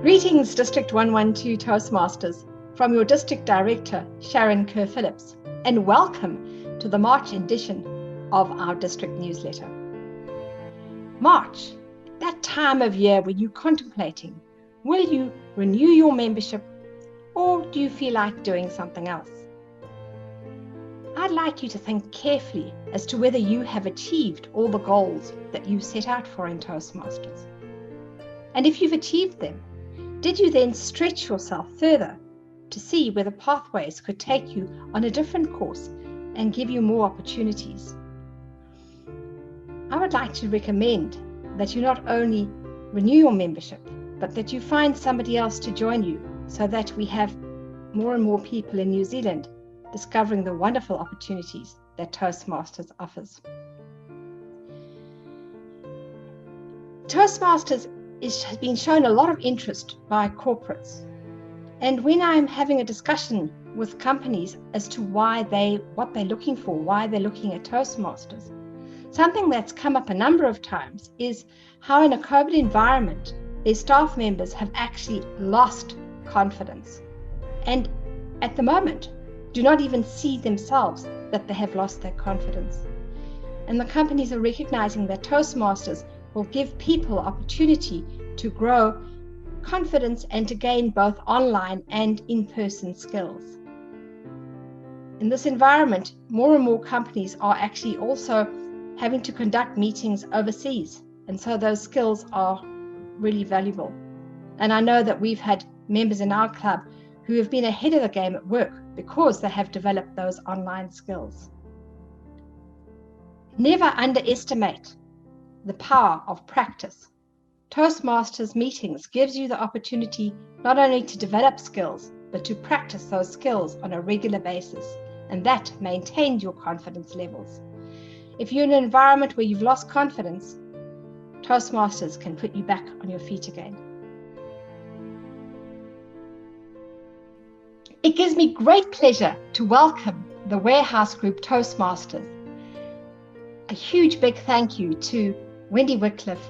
Greetings, District 112 Toastmasters, from your District Director, Sharon Kerr-Phillips, and welcome to the March edition of our District newsletter. March, that time of year when you're contemplating, will you renew your membership or do you feel like doing something else? I'd like you to think carefully as to whether you have achieved all the goals that you set out for in Toastmasters. And if you've achieved them, did you then stretch yourself further to see whether pathways could take you on a different course and give you more opportunities? I would like to recommend that you not only renew your membership, but that you find somebody else to join you so that we have more and more people in New Zealand discovering the wonderful opportunities that Toastmasters offers. Toastmasters has been shown a lot of interest by corporates. And when I'm having a discussion with companies as to what they're looking for, why they're looking at Toastmasters, something that's come up a number of times is how in a COVID environment, their staff members have actually lost confidence. And at the moment, do not even see themselves that they have lost their confidence. And the companies are recognizing that Toastmasters will give people opportunity to grow confidence and to gain both online and in-person skills. In this environment, more and more companies are actually also having to conduct meetings overseas, and so those skills are really valuable. And I know that we've had members in our club who have been ahead of the game at work because they have developed those online skills. Never underestimate the power of practice. Toastmasters meetings gives you the opportunity not only to develop skills, but to practice those skills on a regular basis, and that maintains your confidence levels. If you're in an environment where you've lost confidence, Toastmasters can put you back on your feet again. It gives me great pleasure to welcome the Warehouse Group Toastmasters. A huge big thank you to Wendy, Wickliffe,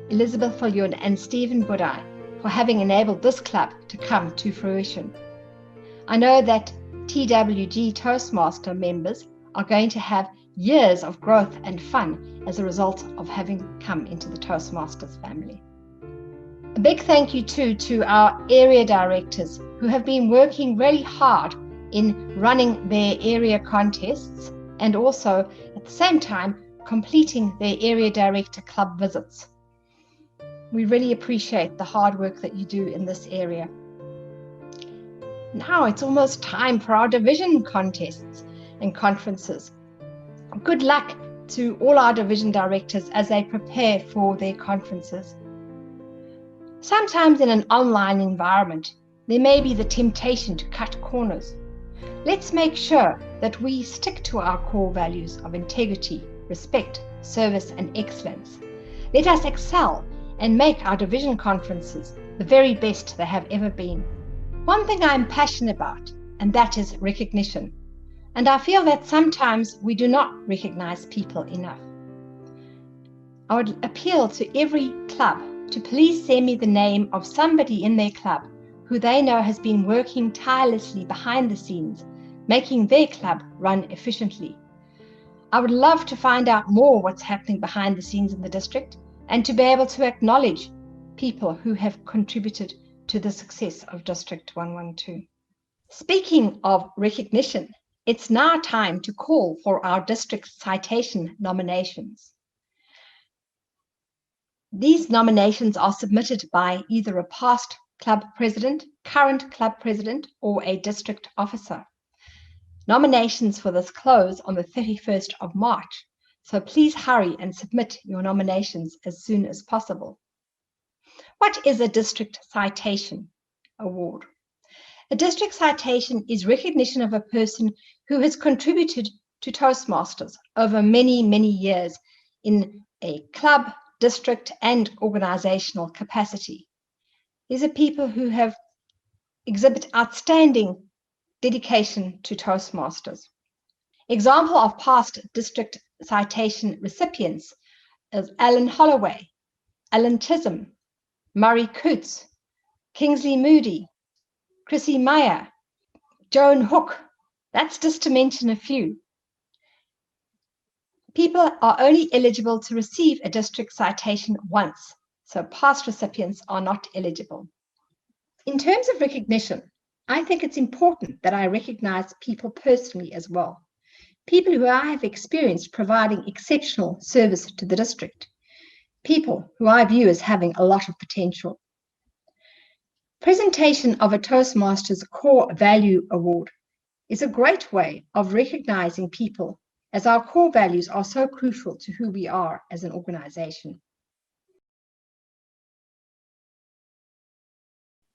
Elizabeth Fillion and Stephen Budai for having enabled this club to come to fruition. I know that TWG Toastmaster members are going to have years of growth and fun as a result of having come into the Toastmasters family. A big thank you too to our area directors who have been working really hard in running their area contests and also at the same time completing their area director club visits. We really appreciate the hard work that you do in this area. Now it's almost time for our division contests and conferences. Good luck to all our division directors as they prepare for their conferences. Sometimes in an online environment, there may be the temptation to cut corners. Let's make sure that we stick to our core values of integrity, respect, service, and excellence. Let us excel and make our division conferences the very best they have ever been. One thing I'm passionate about, and that is recognition. And I feel that sometimes we do not recognize people enough. I would appeal to every club to please send me the name of somebody in their club who they know has been working tirelessly behind the scenes, making their club run efficiently. I would love to find out more what's happening behind the scenes in the district and to be able to acknowledge people who have contributed to the success of District 112. Speaking of recognition, it's now time to call for our district citation nominations. These nominations are submitted by either a past club president, current club president, or a district officer. Nominations for this close on the 31st of March, so please hurry and submit your nominations as soon as possible. What is a district citation award? A district citation is recognition of a person who has contributed to Toastmasters over many, many years in a club, district, and organizational capacity. These are people who have exhibit outstanding dedication to Toastmasters. Example of past district citation recipients is Alan Holloway, Alan Chisholm, Murray Coots, Kingsley Moody, Chrissy Meyer, Joan Hook. That's just to mention a few. People are only eligible to receive a district citation once, so past recipients are not eligible. In terms of recognition, I think it's important that I recognize people personally as well. People who I have experienced providing exceptional service to the district. People who I view as having a lot of potential. Presentation of a Toastmasters Core Value Award is a great way of recognizing people, as our core values are so crucial to who we are as an organization.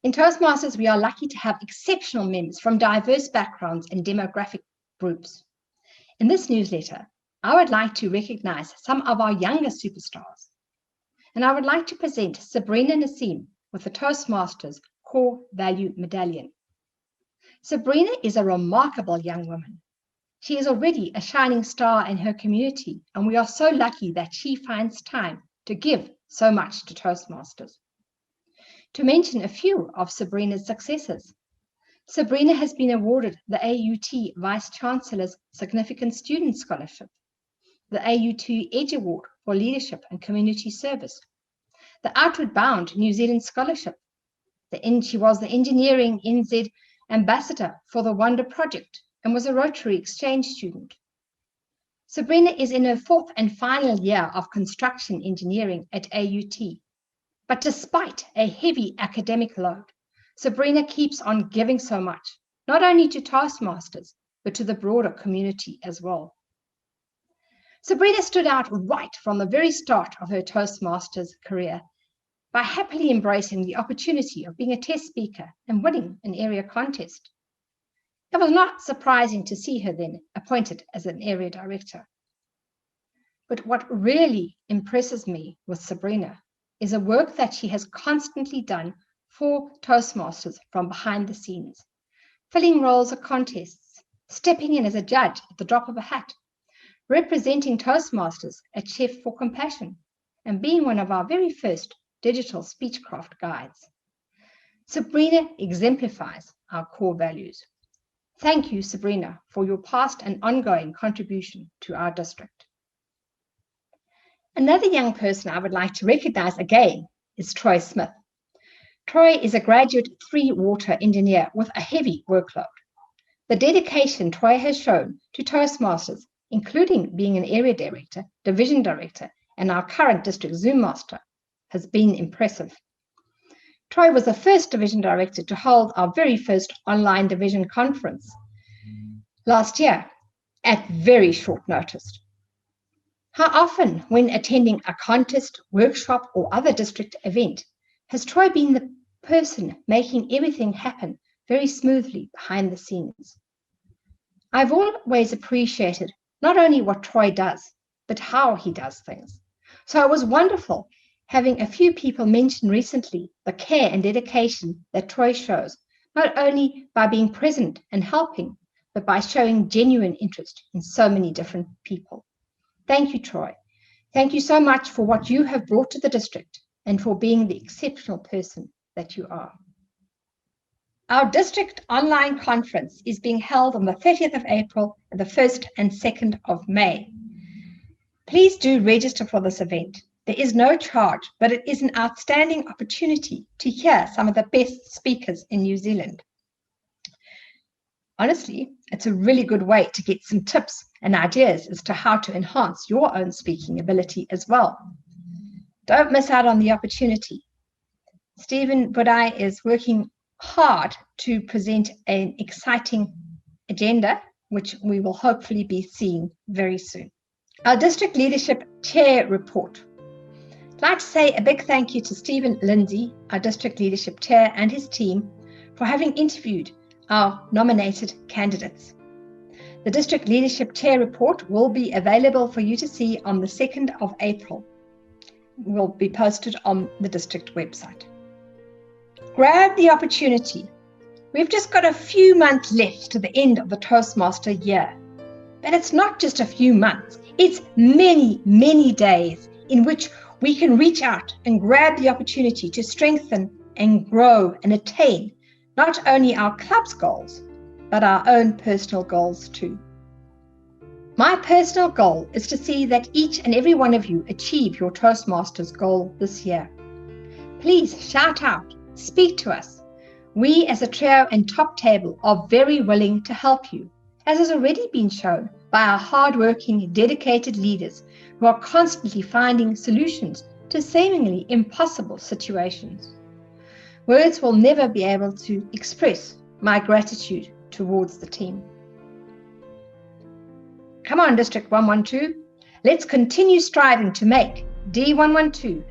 In Toastmasters, we are lucky to have exceptional members from diverse backgrounds and demographic groups. In this newsletter, I would like to recognize some of our younger superstars. And I would like to present Sabrina Nassim with the Toastmasters Core Value Medallion. Sabrina is a remarkable young woman. She is already a shining star in her community, and we are so lucky that she finds time to give so much to Toastmasters. To mention a few of Sabrina's successes, Sabrina has been awarded the AUT Vice-Chancellor's Significant Student Scholarship, the AUT Edge Award for Leadership and Community Service, the Outward Bound New Zealand Scholarship. She was the Engineering NZ Ambassador for the Wonder Project and was a Rotary Exchange student. Sabrina is in her fourth and final year of construction engineering at AUT. But despite a heavy academic load, Sabrina keeps on giving so much, not only to Toastmasters, but to the broader community as well. Sabrina stood out right from the very start of her Toastmasters career by happily embracing the opportunity of being a test speaker and winning an area contest. It was not surprising to see her then appointed as an area director. But what really impresses me with Sabrina is the work that she has constantly done for Toastmasters from behind the scenes, filling roles at contests, stepping in as a judge at the drop of a hat, representing Toastmasters at Chef for Compassion, and being one of our very first digital speechcraft guides. Sabrina exemplifies our core values. Thank you, Sabrina, for your past and ongoing contribution to our district. Another young person I would like to recognize again is Troy Smith. Troy is a graduate 3-water engineer with a heavy workload. The dedication Troy has shown to Toastmasters, including being an area director, division director, and our current district Zoom master, has been impressive. Troy was the first division director to hold our very first online division conference last year at very short notice. How often, when attending a contest, workshop, or other district event, has Troy been the person making everything happen very smoothly behind the scenes? I've always appreciated not only what Troy does, but how he does things. So it was wonderful having a few people mention recently the care and dedication that Troy shows, not only by being present and helping, but by showing genuine interest in so many different people. Thank you, Troy. Thank you so much for what you have brought to the district and for being the exceptional person that you are. Our district online conference is being held on the 30th of April and the 1st and 2nd of May. Please do register for this event. There is no charge, but it is an outstanding opportunity to hear some of the best speakers in New Zealand. Honestly, it's a really good way to get some tips and ideas as to how to enhance your own speaking ability as well. Don't miss out on the opportunity. Stephen Budai is working hard to present an exciting agenda, which we will hopefully be seeing very soon. Our District Leadership Chair Report. I'd like to say a big thank you to Stephen Lindsay, our District Leadership Chair, and his team for having interviewed our nominated candidates. The District Leadership Chair Report will be available for you to see on the 2nd of April. It will be posted on the district website. Grab the opportunity. We've just got a few months left to the end of the Toastmaster year. But it's not just a few months, it's many, many days in which we can reach out and grab the opportunity to strengthen and grow and attain not only our club's goals, but our own personal goals too. My personal goal is to see that each and every one of you achieve your Toastmasters goal this year. Please shout out, speak to us. We as a trio and top table are very willing to help you, as has already been shown by our hardworking, dedicated leaders who are constantly finding solutions to seemingly impossible situations. Words will never be able to express my gratitude towards the team. Come on, District 112. Let's continue striving to make D112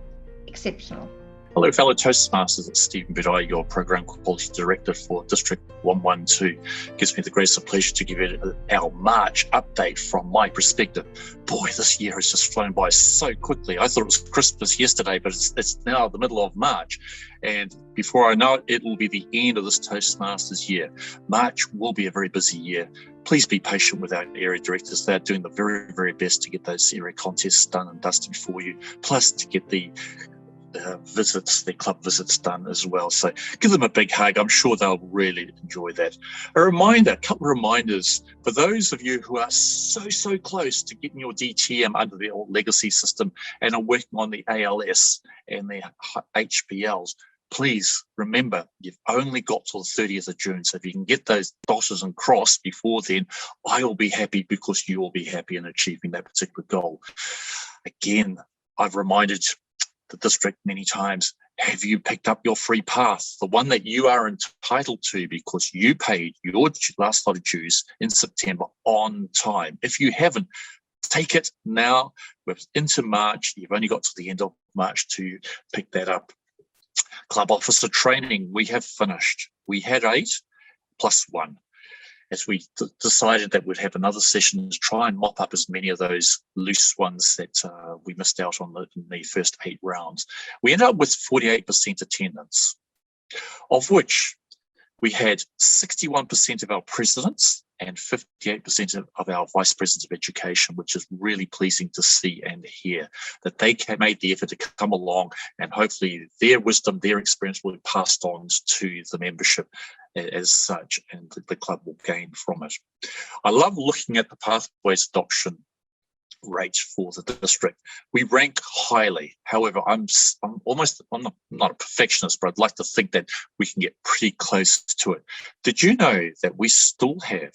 exceptional. Hello, fellow Toastmasters. It's Stephen Budai, your Program Quality Director for District 112. It gives me the greatest pleasure to give you our March update from my perspective. Boy, this year has just flown by so quickly. I thought it was Christmas yesterday, but it's now the middle of March. And before I know it, it will be the end of this Toastmasters year. March will be a very busy year. Please be patient with our area directors. They're doing the very, very best to get those area contests done and dusted for you, plus to get the club visits done as well. So give them a big hug. I'm sure they'll really enjoy that. A couple of reminders for those of you who are so close to getting your DTM under the old legacy system and are working on the ALS and the HPLs. Please remember, you've only got till the 30th of June. So if you can get those dotted and crossed before then, I will be happy because you will be happy in achieving that particular goal. Again, I've reminded the district many times, have you picked up your free pass, the one that you are entitled to because you paid your last lot of dues in September on time? If you haven't, take it now. We're into March. You've only got to the end of March to pick that up. Club officer training, we have finished. We had 8 plus 1. As we decided that we'd have another session to try and mop up as many of those loose ones that we missed out on in the first 8 rounds. We ended up with 48% attendance, of which we had 61% of our presidents and 58% of our vice presidents of education, which is really pleasing to see and hear that they made the effort to come along, and hopefully their wisdom, their experience will be passed on to the membership as such, and the club will gain from it. I love looking at the pathways adoption rate for the district. We rank highly. However, I'm not a perfectionist, but I'd like to think that we can get pretty close to it. Did you know that we still have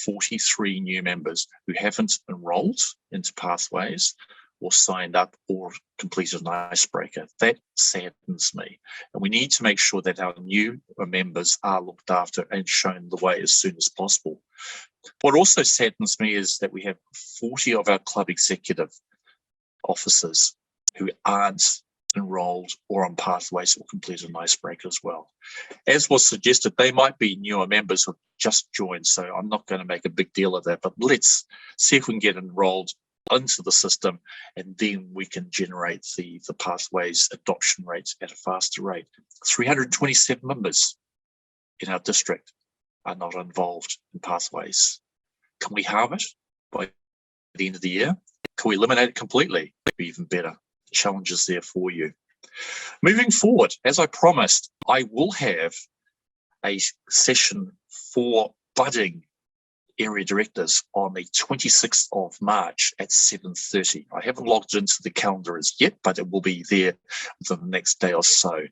43 new members who haven't enrolled into pathways or signed up or completed an icebreaker? That saddens me. And we need to make sure that our new members are looked after and shown the way as soon as possible. What also saddens me is that we have 40 of our club executive officers who aren't enrolled or on pathways or completed an icebreaker as well. As was suggested, they might be newer members who have just joined, so I'm not going to make a big deal of that, but let's see if we can get enrolled into the system, and then we can generate the pathways adoption rates at a faster rate. 327 members in our district are not involved in pathways. Can we halve it by the end of the year? Can we eliminate it completely? It'd be even better. The challenge is there for you. Moving forward, as I promised, I will have a session for budding area directors on the 26th of March at 7:30. I haven't logged into the calendar as yet, but it will be there within the next day or so.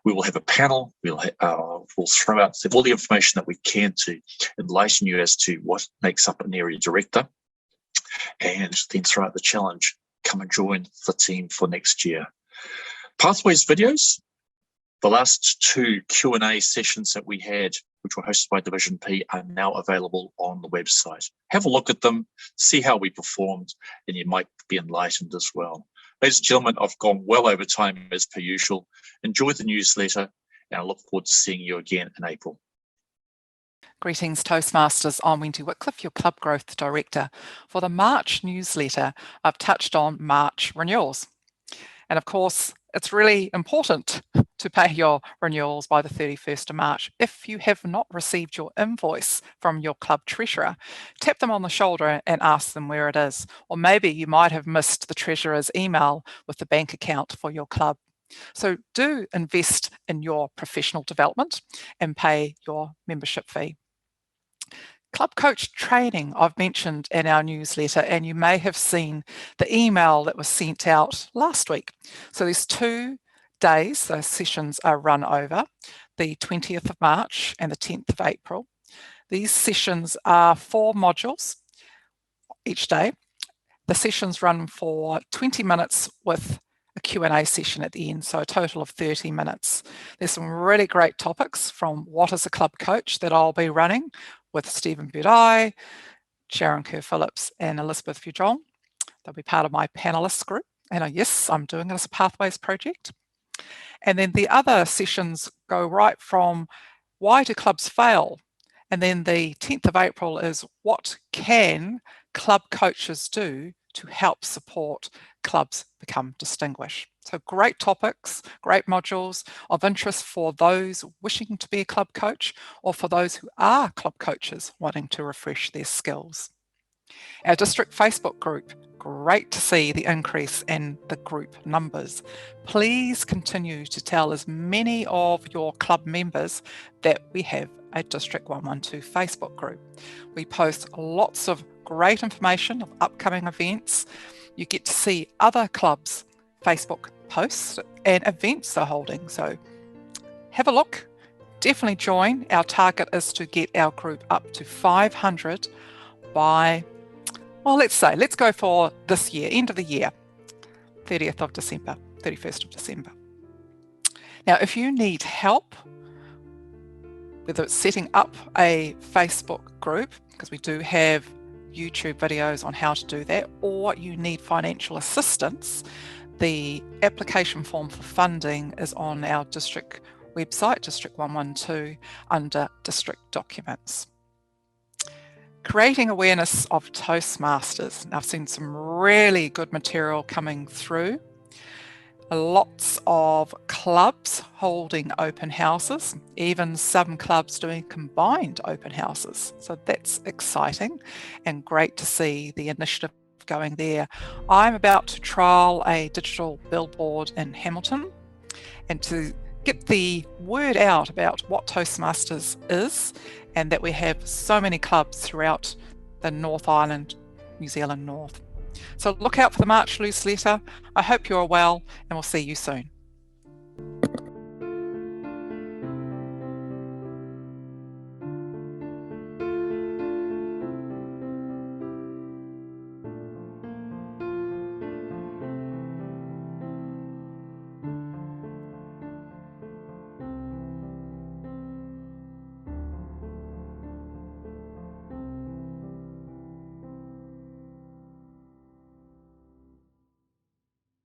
We will have a panel. We'll throw out all the information that we can to enlighten you as to what makes up an area director, and then throw out the challenge. Come and join the team for next year. Pathways videos. The last 2 Q&A sessions that we had, which were hosted by Division P, are now available on the website. Have a look at them, see how we performed, and you might be enlightened as well. Ladies and gentlemen, I've gone well over time as per usual. Enjoy the newsletter, and I look forward to seeing you again in April. Greetings, Toastmasters. I'm Wendy Wickliffe, your Club Growth Director. For the March newsletter, I've touched on March renewals. And of course, it's really important to pay your renewals by the 31st of March. If you have not received your invoice from your club treasurer, tap them on the shoulder and ask them where it is. Or maybe you might have missed the treasurer's email with the bank account for your club. So do invest in your professional development and pay your membership fee. Club coach training I've mentioned in our newsletter, and you may have seen the email that was sent out last week. So there's 2 days those sessions are run over, the 20th of March and the 10th of April. These sessions are 4 modules each day. The sessions run for 20 minutes with a Q&A session at the end, so a total of 30 minutes. There's some really great topics from what is a club coach that I'll be running with Stephen Budai, Sharon Kerr-Phillips and Elizabeth Fujong. They'll be part of my panelists group. And yes, I'm doing it as a Pathways project. And then the other sessions go right from why do clubs fail? And then the 10th of April is what can club coaches do to help support clubs become distinguished. So great topics, great modules of interest for those wishing to be a club coach or for those who are club coaches wanting to refresh their skills. Our district Facebook group, great to see the increase in the group numbers. Please continue to tell as many of your club members that we have a District 112 Facebook group. We post lots of great information of upcoming events. You get to see other clubs' Facebook posts and events they're holding. So have a look, definitely join. Our target is to get our group up to 500 by, well, let's go for this year, end of the year, 30th of December, 31st of December. Now, if you need help, whether it's setting up a Facebook group, because we do have YouTube videos on how to do that, or you need financial assistance, the application form for funding is on our district website, District 112, under District Documents. Creating awareness of Toastmasters. I've seen some really good material coming through. Lots of clubs holding open houses, even some clubs doing combined open houses. So that's exciting and great to see the initiative going there. I'm about to trial a digital billboard in Hamilton, and to get the word out about what Toastmasters is and that we have so many clubs throughout the North Island, New Zealand North. So look out for the March newsletter. I hope you're well, and we'll see you soon.